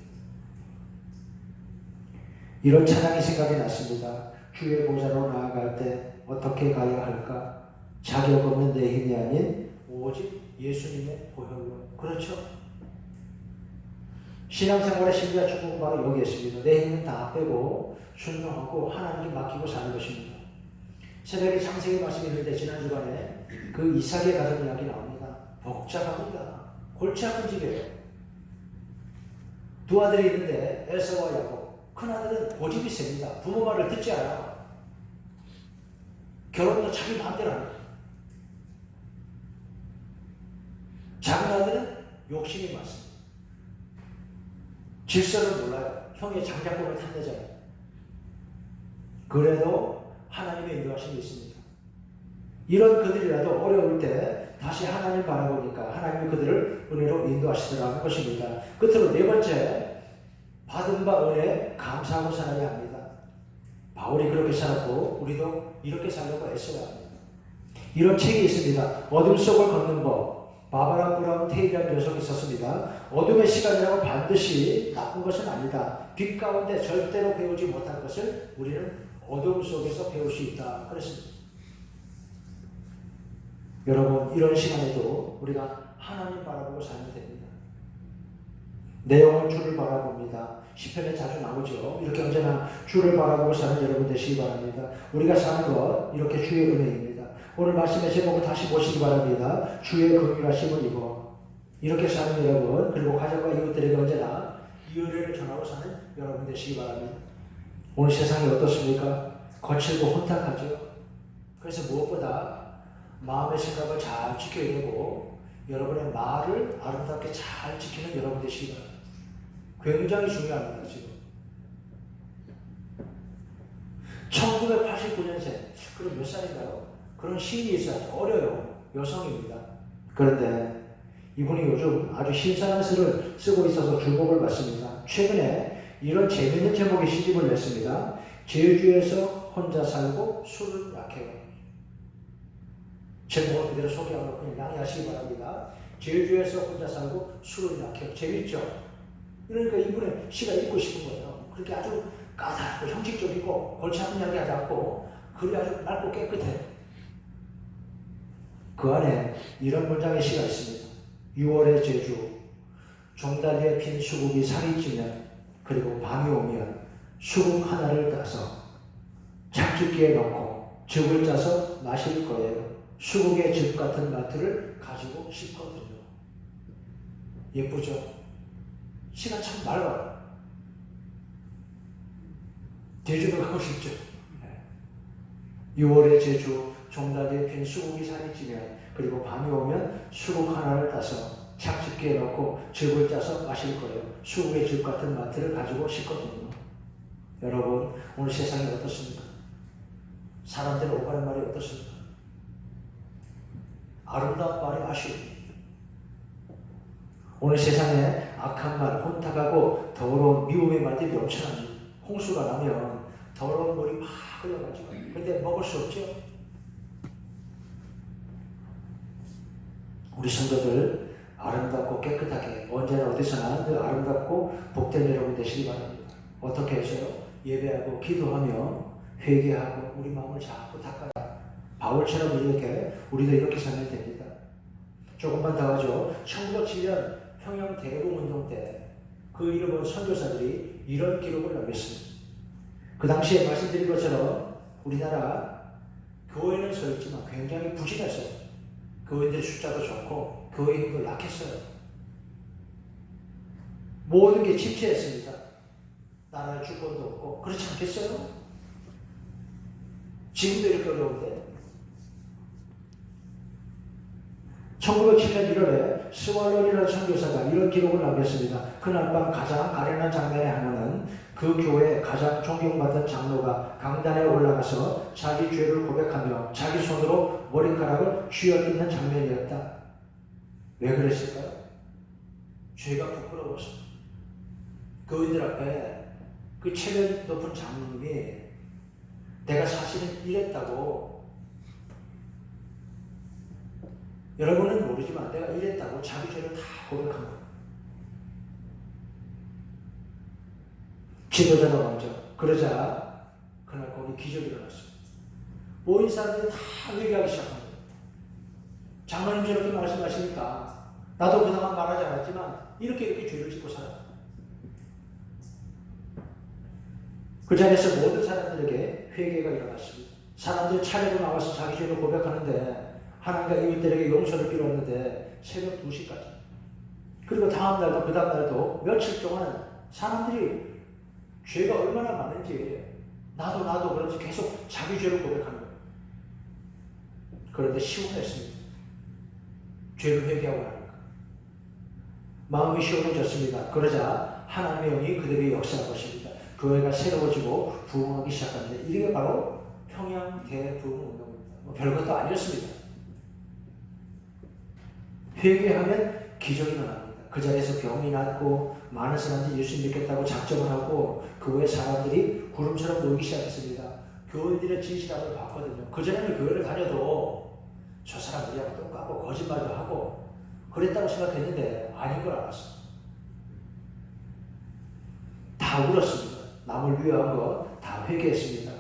이런 찬양이 생각이 났습니다. 주의 보좌로 나아갈 때 어떻게 가야 할까? 자격 없는 내 힘이 아닌 오직 예수님의 보혈로. 그렇죠? 신앙생활의 신비한 축복은 바로 여기에 있습니다. 내 힘은 다 빼고 순종하고 하나님께 맡기고 사는 것입니다. 새벽에 창세기 말씀이 있는데 지난 주간에 그 이삭의 가정 이야기 나옵니다. 복잡합니다. 골치 아픈 집이에요. 두 아들이 있는데 에서와 야곱. 큰 아들은 고집이 셉니다. 부모 말을 듣지 않아. 결혼도 자기 마음대로 합니다. 작은 아들은 욕심이 많습니다. 질서를 몰라요. 형의 장작권을 탐내잖아요. 그래도 하나님의 인도하심이 있습니다. 이런 그들이라도 어려울 때 다시 하나님 바라보니까 하나님이 그들을 은혜로 인도하시더라는 것입니다. 끝으로 네 번째, 받은 바 은혜 감사하고 살아야 합니다. 바울이 그렇게 살았고 우리도 이렇게 살려고 애써야 합니다. 이런 책이 있습니다. 어둠 속을 걷는 법. 바바라 브라운 테이라는 여성이 있었습니다. 어둠의 시간이라고 반드시 나쁜 것은 아니다. 빛 가운데 절대로 배우지 못할 것을 우리는 어둠 속에서 배울 수 있다. 그랬습니다. 여러분 이런 시간에도 우리가 하나님 바라보고 살면 됩니다. 내 영혼 주를 바라봅니다. 시편에 자주 나오죠. 이렇게 언제나 주를 바라보고 사는 여러분 되시기 바랍니다. 우리가 사는 것 이렇게 주의 은혜입니다. 오늘 말씀의 제목을 다시 보시기 바랍니다. 주의 긍휼하심을 입어. 이렇게 사는 여러분 그리고 가족과 이웃들에게 언제나 이 은혜를 전하고 사는 여러분 되시기 바랍니다. 오늘 세상이 어떻습니까? 거칠고 혼탁하죠. 그래서 무엇보다 마음의 생각을 잘 지켜야 되고 여러분의 말을 아름답게 잘 지키는 여러분 되시기 바랍니다. 굉장히 중요합니다. 지금 1989년생 그럼 몇 살인가요? 그런 시인이 있어요. 어려요. 여성입니다. 그런데 이분이 요즘 아주 신선한诗를 쓰고 있어서 주목을 받습니다. 최근에 이런 재미있는 제목의 시집을 냈습니다. 제주에서 혼자 살고 술을 약해요. 제목을 그대로 소개하고 그냥 양해하시기 바랍니다. 제주에서 혼자 살고 술을 약해요. 재밌죠? 그러니까 이분의 시가 읽고 싶은 거예요. 그렇게 아주 까다롭고 형식적이고 골치 아픈 이야기 하지 않고 글이 아주 맑고 깨끗해요. 그 안에 이런 문장의 시가 있습니다. 6월의 제주, 종다리에 핀 수국이 살이 찌면 그리고 밤이 오면 수국 하나를 따서 착즙기에 넣고 즙을 짜서 마실 거예요. 수국의 즙 같은 마트를 가지고 싶거든요. 예쁘죠? 시가 참 맑아요. 제주도 가고 싶죠? 6월의 제주, 종다리에 핀 수국이 살이 찌면 그리고 밤이 오면 수국 하나를 따서 착즙기에 넣고 즙을 짜서 마실 거예요. 수국의 즙 같은 마트를 가지고 싶거든요. 여러분 오늘 세상이 어떻습니까? 사람들의 오가는 말이 어떻습니까? 아름다운 말이 아쉬웁니다. 오늘 세상에 악한 말, 혼탁하고 더러운 미움의 말들이 넘쳐납니다. 홍수가 나면 더러운 물이 막 흘러가죠. 근데 먹을 수 없죠. 우리 성도들 아름답고 깨끗하게 언제나 어디서나 늘 아름답고 복된 여러분 되시기 바랍니다. 어떻게 해서요? 예배하고 기도하며 회개하고 우리 마음을 자꾸 닦아야 바울처럼 이렇게 우리도 이렇게 살면 됩니다. 조금만 더 하죠. 1907년 평양 대공운동 때 그 일본 선교사들이 이런 기록을 남겼습니다. 그 당시에 말씀드린 것처럼 우리나라 교회는 서 있지만 굉장히 부진했어요. 교인들 숫자도 적고 교회 힘도 약했어요. 모든 게 침체했습니다. 나라의 주권도 없고 그렇지 않겠어요? 지금도 이렇게 어려운데 1907년 1월에 스왈론이라는 선교사가 이런 기록을 남겼습니다. 그날 밤 가장 가련한 장면의 하나는 그 교회의 가장 존경받은 장로가 강단에 올라가서 자기 죄를 고백하며 자기 손으로 머리카락을 쥐어뜯는 장면이었다. 왜 그랬을까요? 죄가 부끄러워서. 교인들 앞에 그 체면 높은 장로님이 내가 사실은 이랬다고, 여러분은 모르지만 내가 이랬다고 자기 죄를 다 고백한 거예요. 지도자가 먼저. 그러자 그날 거기 기적이 일어났어요. 모인 사람들이 다 회개하기 시작한 거예요. 장로님 저렇게 말씀하시니까 나도 그동안 말하지 않았지만 이렇게 죄를 짓고 살았다. 그 자리에서 모든 사람들에게 회개가 일어났습니다. 사람들이 차례로 나와서 자기 죄를 고백하는데 하나님과 이웃들에게 용서를 빌었는데 새벽 2시까지. 그리고 다음 날도 그 다음 날도 며칠 동안 사람들이 죄가 얼마나 많은지 나도 그런지 계속 자기 죄를 고백하는 거예요. 그런데 시원했습니다. 죄를 회개하고 나니까 마음이 시원해졌습니다. 그러자 하나님의 영이 그들에게 역사한 것입니다. 교회가 새로워지고 부흥하기 시작합니다. 이게 바로 평양 대부흥운동입니다. 뭐 별것도 아니었습니다. 회개하면 기적이 일어납니다. 그 자리에서 병이 낫고 많은 사람들이 예수 믿겠다고 작정을 하고 교회 사람들이 구름처럼 모이기 시작했습니다. 교인들의 진실함을 봤거든요. 그전에는 교회를 다녀도 저 사람 우리하고 똑같고 거짓말도 하고 그랬다고 생각했는데 아닌 걸 알았어. 다 울었습니다. 남을 위한 거 다 회개했습니다.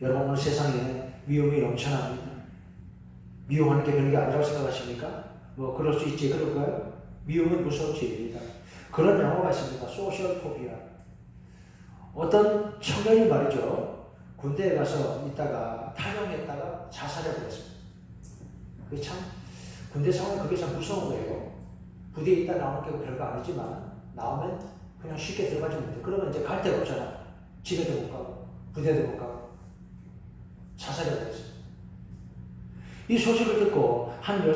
여러분 오늘 세상에 미움이 넘쳐납니다. 미움하는 게 별게 아니라고 생각하십니까? 뭐 그럴 수 있지 그럴까요? 미움은 무서운 죄입니다. 그런 영화가 있습니다. 소셜 포비아. 어떤 청년이 말이죠. 군대에 가서 있다가 탈영했다가 자살해버렸습니다. 그게 참 군대 생활은 그게 참 무서운 거예요. 부대에 있다 나오는 게 별거 아니지만 나오면 그냥 쉽게 들어가지 못해. 그러면 이제 갈 데가 없잖아. 집에도 못 가고 부대도 못 가고 자살해버렸습니다. 이 소식을 듣고 한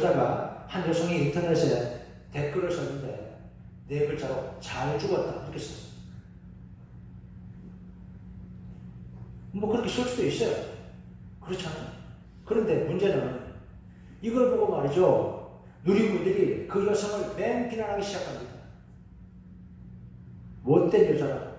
여성이 인터넷에 댓글을 썼는데 네 글자로 잘 죽었다 이렇게 썼어요. 뭐 그렇게 쓸 수도 있어요. 그렇잖아요. 그런데 문제는 이걸 보고 말이죠. 누리꾼들이 그 여성을 맹비난하기 시작합니다. 못된 여자라고.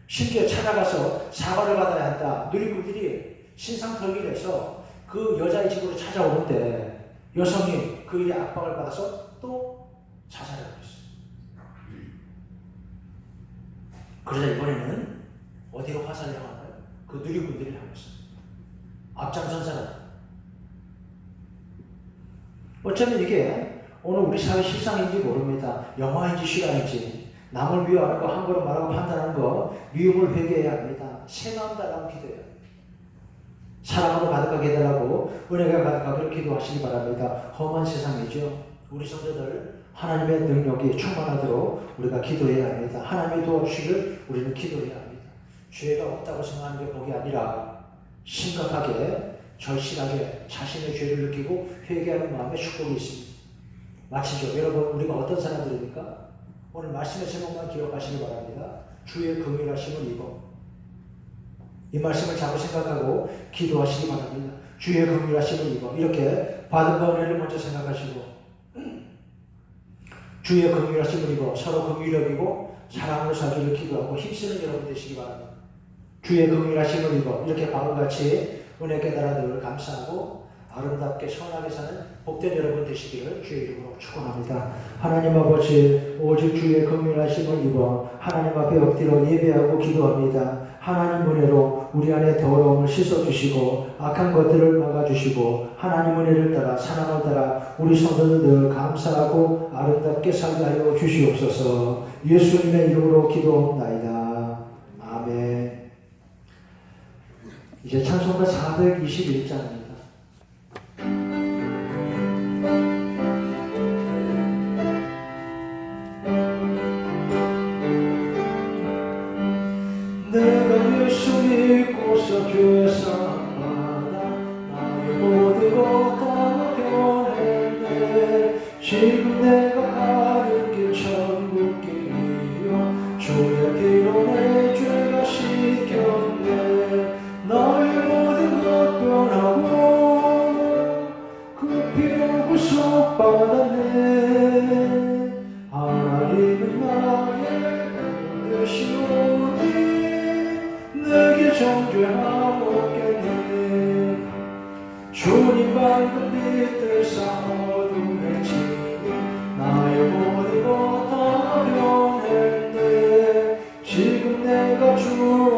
심지어 찾아가서 사과를 받아야 한다. 누리꾼들이 신상털기를 해서 그 여자의 집으로 찾아오는데 여성이 그 일에 압박을 받아서 또 자살하고 있어요. 그러자 이번에는 어디로 화살을 향할까요? 그 누리꾼들이 향했어요. 앞장선 사람. 어쩌면 이게 오늘 우리 사회 실상인지 모릅니다. 영화인지 실화인지. 남을 미워하는 거, 함부로 말하고 판단하는 거, 미움을 회개해야 합니다. 새 마음 달라고 기도해요. 사랑으로 가득하게 해달라고 은혜가 가득하기를 기도하시기 바랍니다. 험한 세상이죠. 우리 성도들 하나님의 능력이 충만하도록 우리가 기도해야 합니다. 하나님이 도와주시길 우리는 기도해야 합니다. 죄가 없다고 생각하는 게 복이 아니라 심각하게 절실하게 자신의 죄를 느끼고 회개하는 마음의 축복이 있습니다. 마치죠. 여러분 우리가 어떤 사람들입니까? 오늘 말씀의 제목만 기억하시기 바랍니다. 주의 긍휼하심을 입어. 이 말씀을 자꾸 생각하고 기도하시기 바랍니다. 주의 긍휼하심을 입어. 이렇게 받은 은혜를 먼저 생각하시고 주의 긍휼하심을 입어 서로 긍휼히 여기고 사랑으로 살기를 기도하고 힘쓰는 여러분 되시기 바랍니다. 주의 긍휼하심을 입어 이렇게 바울같이 은혜 깨달아 늘 감사하고 아름답게 선하게 사는 복된 여러분 되시기를 주의 이름으로 축원합니다. 하나님 아버지, 오직 주의 긍휼하심을 입어 하나님 앞에 엎드려 예배하고 기도합니다. 하나님 은혜로 우리 안에 더러움을 씻어주시고 악한 것들을 막아주시고 하나님 은혜를 따라 사랑을 따라 우리 성도들 늘 감사하고 아름답게 살게 하여 주시옵소서. 예수님의 이름으로 기도합나이다. 아멘. 이제 찬송가 421장입니다. 내가 예수 믿고서 주의 사랑받아 나의 모든 것 다 변했네. 지금 내가 가는 길 천국 길이요 주의 피로 내 죄가 씻겼네. 나의 모든 것 변하고 그 피로 구속받았네. 하나님은 나의 구원 되시오니 내게 정죄하옵겠네. 주님 밝은 빛들 어둠에 지니 나의 모든 것 다 변했네. 지금 내가 주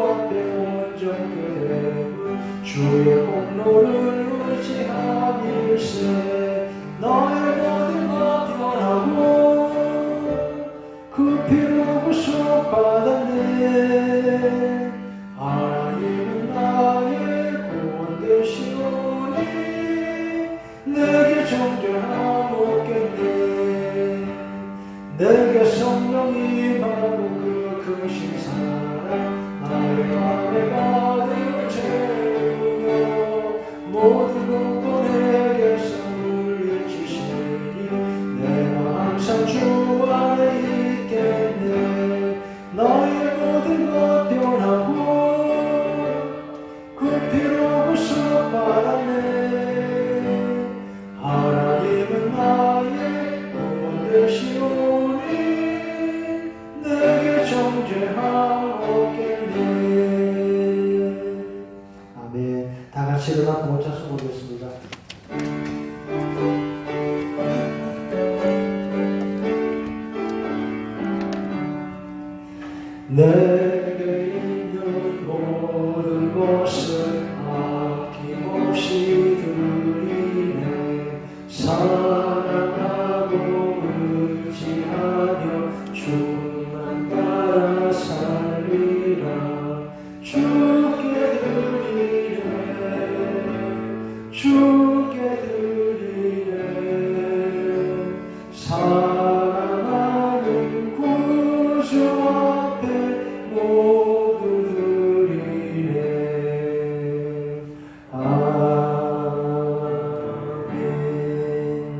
앞에 온전히 되고 주의 공로를 의지함일세. 나의 모든 것 변하고 그 피로 구속받았네. 하나님은 나의 구원 되시오니 내게 정죄하옵겠네. 내게 성령이 임하고 그 크신 사랑 나의 맘에 가득 채우며 모든 것도 내게서 물리치시니 내 맘 항상 주 안에 있겠네. 나의 모든 것 변하고 그 피로 구속받았네. 하나님은 나의 구원 되시오니 내게 정죄하옵겠네. 아멘. 다 같이 일어나 모차서 보겠습니다. 내게 있는 모든 것을 아낌없이 드리네. 사랑하고 의지하며 주만 따라 살리라. 주께 드리네. 주께 드리네. 사랑하는 구주 앞에 모두 드리네. 아멘.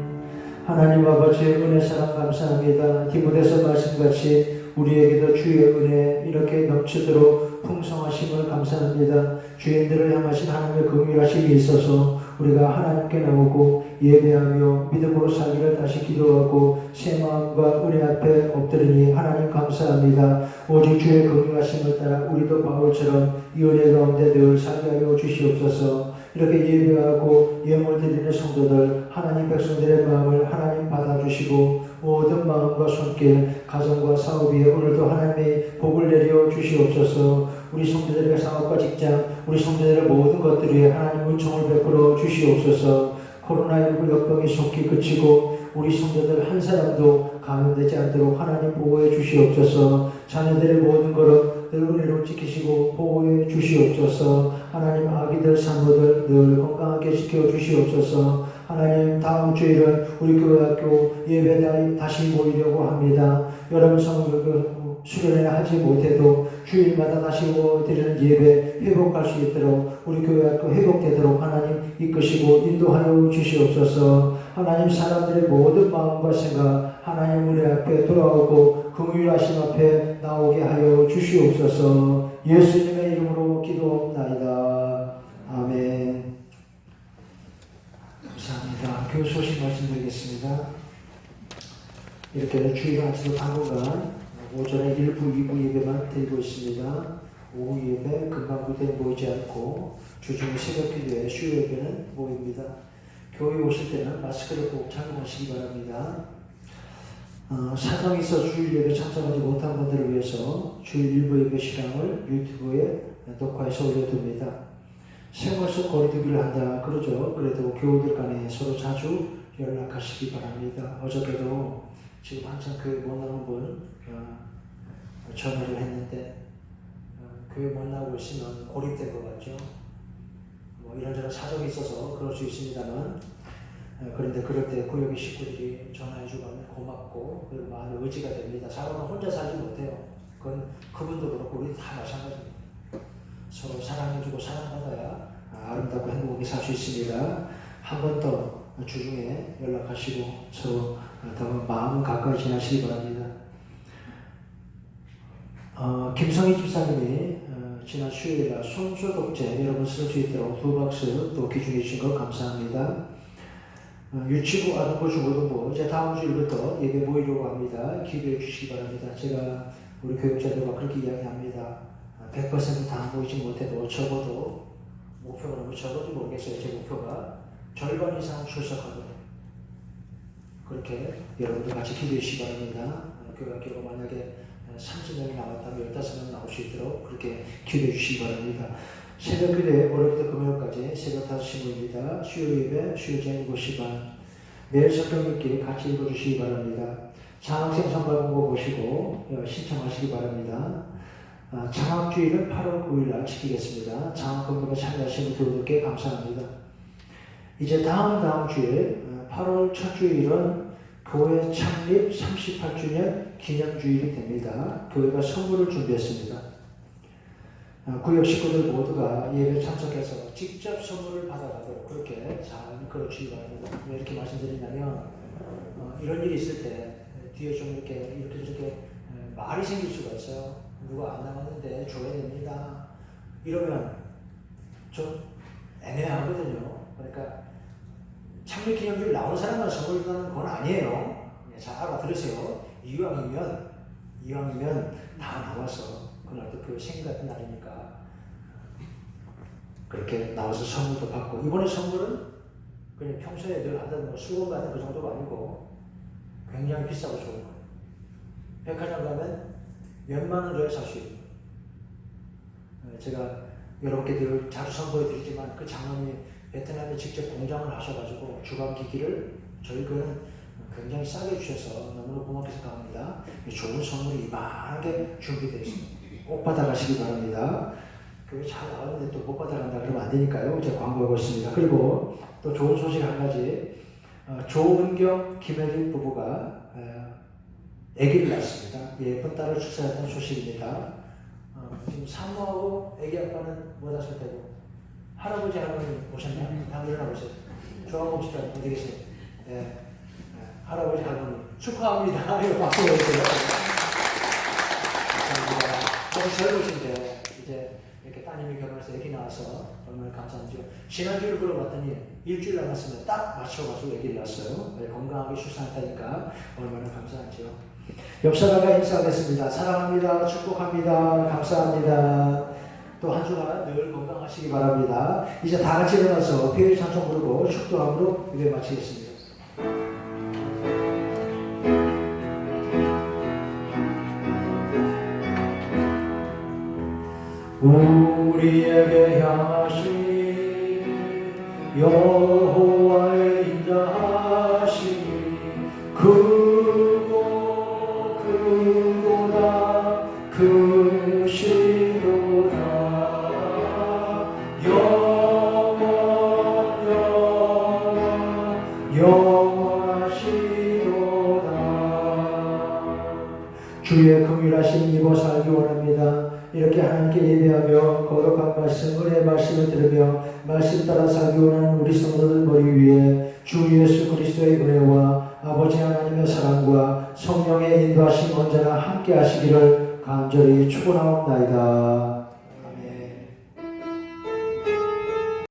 하나님 아버지의 은혜 사랑 감사합니다. 디모데서 말씀같이 우리에게도 주의 은혜 이렇게 넘치도록 풍성하심을 감사합니다. 죄인들을 향하신 하나님의 긍휼하심이 있어서 우리가 하나님께 나오고 예배하며 믿음으로 살기를 다시 기도하고 새 마음과 은혜 앞에 엎드리니 하나님 감사합니다. 오직 주의 긍휼하심을 따라 우리도 바울처럼 이 은혜 가운데 늘 살게 하여 주시옵소서. 이렇게 예배하고 예물 드리는 성도들 하나님 백성들의 마음을 하나님 받아주시고 모든 마음과 손길 가정과 사업 위에 오늘도 하나님의 복을 내려 주시옵소서. 우리 성도들의 사업과 직장 우리 성도들의 모든 것들 위에 하나님 은총을 베풀어 주시옵소서. 코로나19 역병이 속히 그치고 우리 성도들 한 사람도 감염되지 않도록 하나님 보호해 주시옵소서. 자녀들의 모든 것을 늘 은혜로 지키시고 보호해 주시옵소서. 하나님 아기들 산모들 늘 건강하게 지켜 주시옵소서. 하나님 다음 주일은 우리 교회학교 예배 다시 모이려고 합니다. 여러분 성도들 수련회 하지 못해도 주일마다 다시 모여드리는 예배 회복할 수 있도록 우리 교회학교 회복되도록 하나님 이끄시고 인도하여 주시옵소서. 하나님 사람들의 모든 마음과 생각 하나님 은혜 앞에 돌아오고 긍휼하심 앞에 나오게 하여 주시옵소서. 예수님의 이름으로 기도합나이다. 아멘. 감사합니다. 교회 소식 말씀드리겠습니다. 이렇게 주일 아침 당분간 오전에 1부, 2부 예배만 드리고 있습니다. 오후 예배 금방 그대로 모이지 않고 주중 새벽 기도에 수요 예배는 모입니다. 교회 오실 때는 마스크를 꼭 착용하시기 바랍니다. 사정이 있어 주일 예배 참석하지 못한 분들을 위해서 주일 1부 예배 시간을 유튜브에 녹화해서 올려둡니다. 생활 속 거리두기를 한다 그러죠. 그래도 교우들 간에 서로 자주 연락하시기 바랍니다. 어저께도 지금 한참 교회 못 나온 분 전화를 했는데 교회 못 나오고 있으면 고립된 것 같죠. 뭐 이런저런 사정이 있어서 그럴 수 있습니다만 그런데 그럴 때 구역의 식구들이 전화해주고 하면 고맙고 그리고 마음의 의지가 됩니다. 사람은 혼자 살지 못해요. 그건 그분도 그렇고 우리 다 마찬가지입니다. 서로 사랑해주고 사랑받아야 아름답고 행복하게 살 수 있습니다. 한 번 더 주중에 연락하시고 서로 더 마음 가까이 지나시기 바랍니다. 김성희 집사님이 지난 수요일날 손소독제 여러분 쓸 수 있도록 2박스 또 기준해 주신 것 감사합니다. 유치부, 아동부, 중고등부 이제 다음 주일부터 예배 모이려고 합니다. 기도해 주시기 바랍니다. 제가 우리 교육자들과 그렇게 이야기합니다. 100% 다 모이지 못해도 적어도 목표가 너무 적어도 모르겠어요. 제 목표가 절반 이상 출석하도록 그렇게 여러분들 같이 기도해 주시기 바랍니다. 교회학교가 만약에 30명이 나왔다면 15명 나올 수 있도록 그렇게 기도해 주시기 바랍니다. 새벽 기도에 월요일부터 금요일까지 새벽 5시 모입니다. 수요 예배, 수요제한 7시 반. 매일 성경 읽기 같이 읽어주시기 바랍니다. 장학생 선발 공고 보시고 신청하시기 바랍니다. 장학주일은 8월 9일날 지키겠습니다. 장학금고에 참여하신 교우들께 감사합니다. 이제 다음 주일 8월 첫 주일은 교회 창립 38주년 기념주일이 됩니다. 교회가 선물을 준비했습니다. 구역 식구들 모두가 예배 참석해서 직접 선물을 받아가도록 그렇게 잘 이끌어주시기 바랍니다. 왜 이렇게 말씀드리냐면 이런 일이 있을 때 뒤에 좀 이렇게 말이 생길 수가 있어요. 누가 안 나갔는데 줘야 됩니다. 이러면 좀 애매하거든요. 그러니까 창립 기념주일 나온 사람만 선물 주는 건 아니에요. 잘 알아들으세요. 이왕이면 다 나와서 그날도 그 생일 같은 날이니까 그렇게 나와서 선물도 받고 이번에 선물은 그냥 평소에 늘 하던 뭐 수건 받는 그 정도가 아니고 굉장히 비싸고 좋은 거예요. 백화점 가면 몇만 원 줘야 살 수 있는 거예요. 제가 여러분께 늘 자주 선보여 드리지만 그 장로님이 베트남에 직접 공장을 하셔가지고 주방기기를 저희 교회는 굉장히 싸게 주셔서 너무나 고맙게 생각합니다. 좋은 선물이 이만하게 준비되어 있습니다. 꼭 받아가시기 바랍니다. 교회 잘 나왔는데 또 못 받아간다 그러면 안 되니까요. 제가 광고하고 있습니다. 그리고 또 좋은 소식 한 가지. 조은경, 김혜린 부부가 아기를 낳았습니다. 예쁜 딸을 출산했던 소식입니다. 지금 사모하고 아기 아빠는 못 왔을 테고 할아버지 할머니 오셨나요? 한번 일어나보세요. 조항복 집사님 어디 계세요? 네. 할아버지 할머니 축하합니다. 이거 박수 해주세요. 감사합니다. 아주 젊으신데 이제 이렇게 따님이 결혼해서 아기 낳아서 얼마나 감사한지요. 지난주를 물어봤더니 일주일 남았으면 딱 맞춰가지고 아기를 낳았어요. 건강하게 출산했다니까 얼마나 감사한지요. 옆 사람과 인사하겠습니다. 사랑합니다. 축복합니다. 감사합니다. 또 한 주간 늘 건강하시기 바랍니다. 이제 다 같이 일어나서 회의 찬송 부르고 축도함으로 예배 마치겠습니다. 우리에게 향하신 여호와의 인자하심이 크고 크도다 크시도다 영원하시도다. 주의 긍휼하심 입어 살기 원합니다. 이렇게 하나님께 예배하며 거룩한 말씀, 은혜의 말씀을 들으며 말씀 따라 살기 원하는 우리 성도들 머리 위에 주 예수 그리스도의 은혜와 아버지 하나님의 사랑과 성령의 인도하심 언제나 함께 하시기를 간절히 축원하옵나이다.